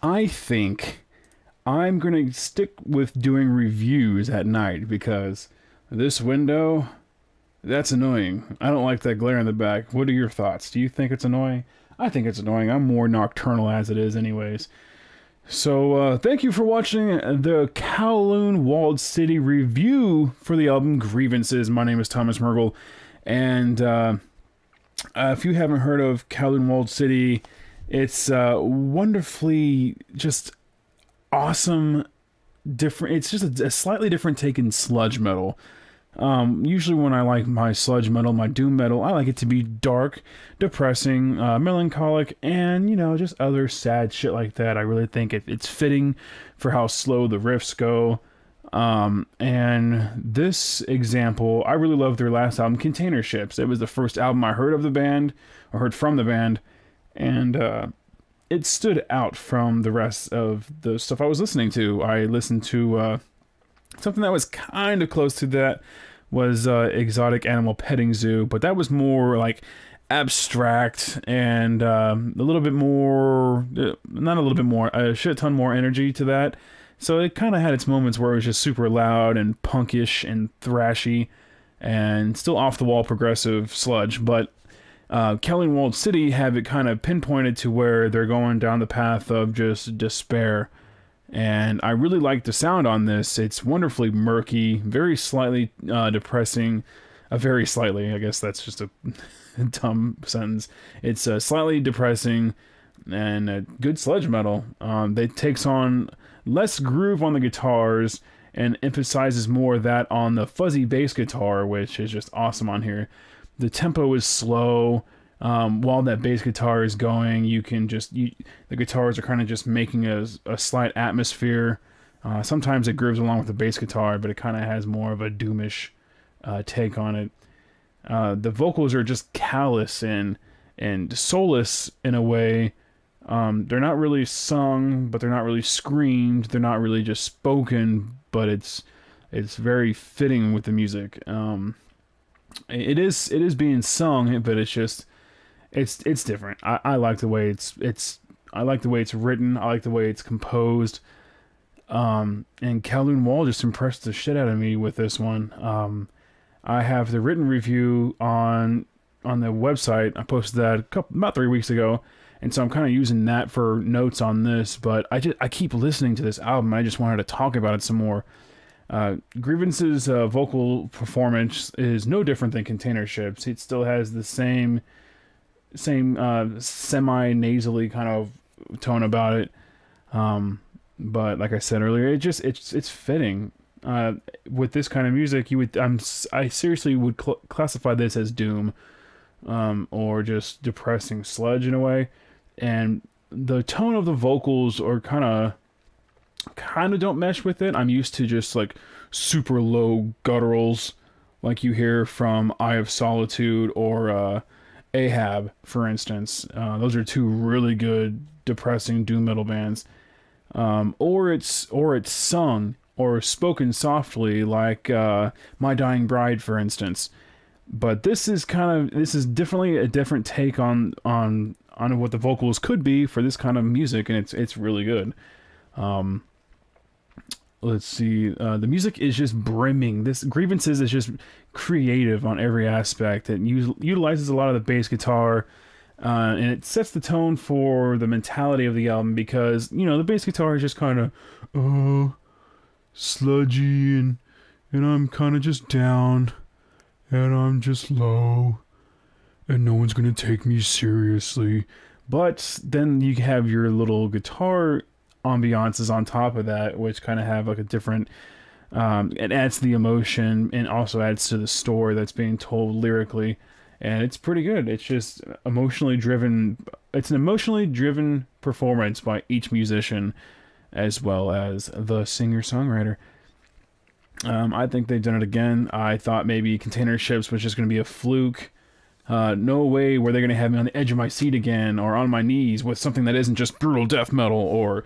I think I'm gonna stick with doing reviews at night because this window, that's annoying. I don't like that glare in the back. What are your thoughts? Do you think it's annoying? I think it's annoying. I'm more nocturnal as it is anyways. So, thank you for watching the Kowloon Walled City review for the album Grievances. My name is Thomas Mergel, and if you haven't heard of Kowloon Walled City, it's wonderfully just awesome, different. It's just a slightly different take in sludge metal. Usually when I like my sludge metal, my doom metal, I like it to be dark, depressing, melancholic, and, you know, just other sad shit like that. I really think it's fitting for how slow the riffs go. And this example, I really loved their last album, Container Ships. It was the first album I heard of the band, or heard from the band, and it stood out from the rest of the stuff I was listening to. I listened to something that was kind of close to that was Exotic Animal Petting Zoo, but that was more like abstract and a little bit more, not a little bit more, a shit ton more energy to that. So it kind of had its moments where it was just super loud and punkish and thrashy and still off the wall progressive sludge, but Kowloon Walled City have it kind of pinpointed to where they're going down the path of just despair. And I really like the sound on this. It's wonderfully murky, very slightly depressing. Very slightly, I guess that's just a dumb sentence. It's slightly depressing and good sludge metal. It takes on less groove on the guitars and emphasizes more of that on the fuzzy bass guitar, which is just awesome on here. The tempo is slow. While that bass guitar is going, you can just, the guitars are kind of just making a slight atmosphere. Sometimes it grooves along with the bass guitar, but it kind of has more of a doomish take on it. The vocals are just callous and soulless in a way. They're not really sung, but they're not really screamed. They're not really just spoken, but it's very fitting with the music. It is being sung, but it's just, it's different. I like the way I like the way it's written. I like the way it's composed. And Kowloon Wall just impressed the shit out of me with this one. I have the written review on the website. I posted that about 3 weeks ago, and so I'm kind of using that for notes on this. But I keep listening to this album. I just wanted to talk about it some more. Grievances' vocal performance is no different than Container Ships. It still has the same semi-nasally kind of tone about it. But like I said earlier, it's fitting. With this kind of music, I seriously would classify this as doom, or just depressing sludge in a way. And the tone of the vocals are kind of don't mesh with it. I'm used to just like super low gutturals like you hear from Eye of Solitude or Ahab, for instance. Those are two really good depressing doom metal bands. Or it's sung or spoken softly like My Dying Bride, for instance. But this is definitely a different take on what the vocals could be for this kind of music, and it's really good. Let's see. The music is just brimming. This Grievances is just creative on every aspect. It utilizes a lot of the bass guitar, and it sets the tone for the mentality of the album because, you know, the bass guitar is just kind of sludgy and I'm kind of just down and I'm just low and no one's gonna take me seriously. But then you have your little guitar ambiances on top of that, which kind of have like a different, it adds to the emotion and also adds to the story that's being told lyrically, and it's pretty good. It's just emotionally driven. It's an emotionally driven performance by each musician as well as the singer-songwriter. I think they've done it again. I thought maybe Container Ships was just going to be a fluke. No way were they going to have me on the edge of my seat again or on my knees with something that isn't just brutal death metal or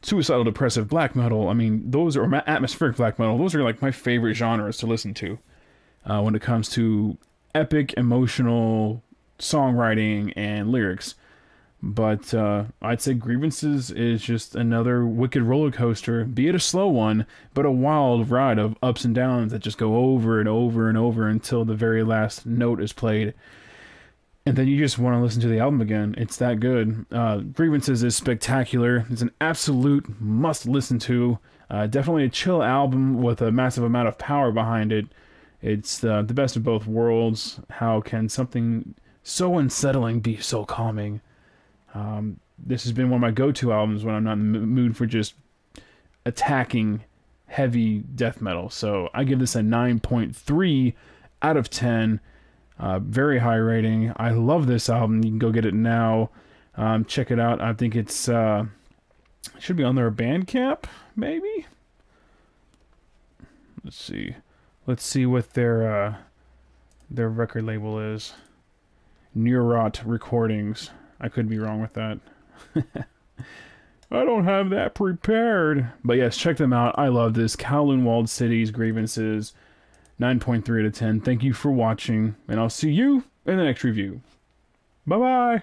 suicidal depressive black metal. I mean, those are atmospheric black metal. Those are like my favorite genres to listen to when it comes to epic emotional songwriting and lyrics. But I'd say Grievances is just another wicked roller coaster, be it a slow one, but a wild ride of ups and downs that just go over and over and over until the very last note is played. And then you just want to listen to the album again. It's that good. Grievances is spectacular. It's an absolute must listen to. Definitely a chill album with a massive amount of power behind it. It's the best of both worlds. How can something so unsettling be so calming? This has been one of my go-to albums when I'm not in the mood for just attacking heavy death metal. So I give this a 9.3 out of 10. Very high rating. I love this album. You can go get it now. Check it out. I think it's should be on their Bandcamp, maybe. Let's see. Let's see what their record label is. Neurot Recordings. I could be wrong with that. I don't have that prepared. But yes, check them out. I love this. Kowloon Walled City's Grievances. 9.3 out of 10. Thank you for watching, and I'll see you in the next review. Bye-bye!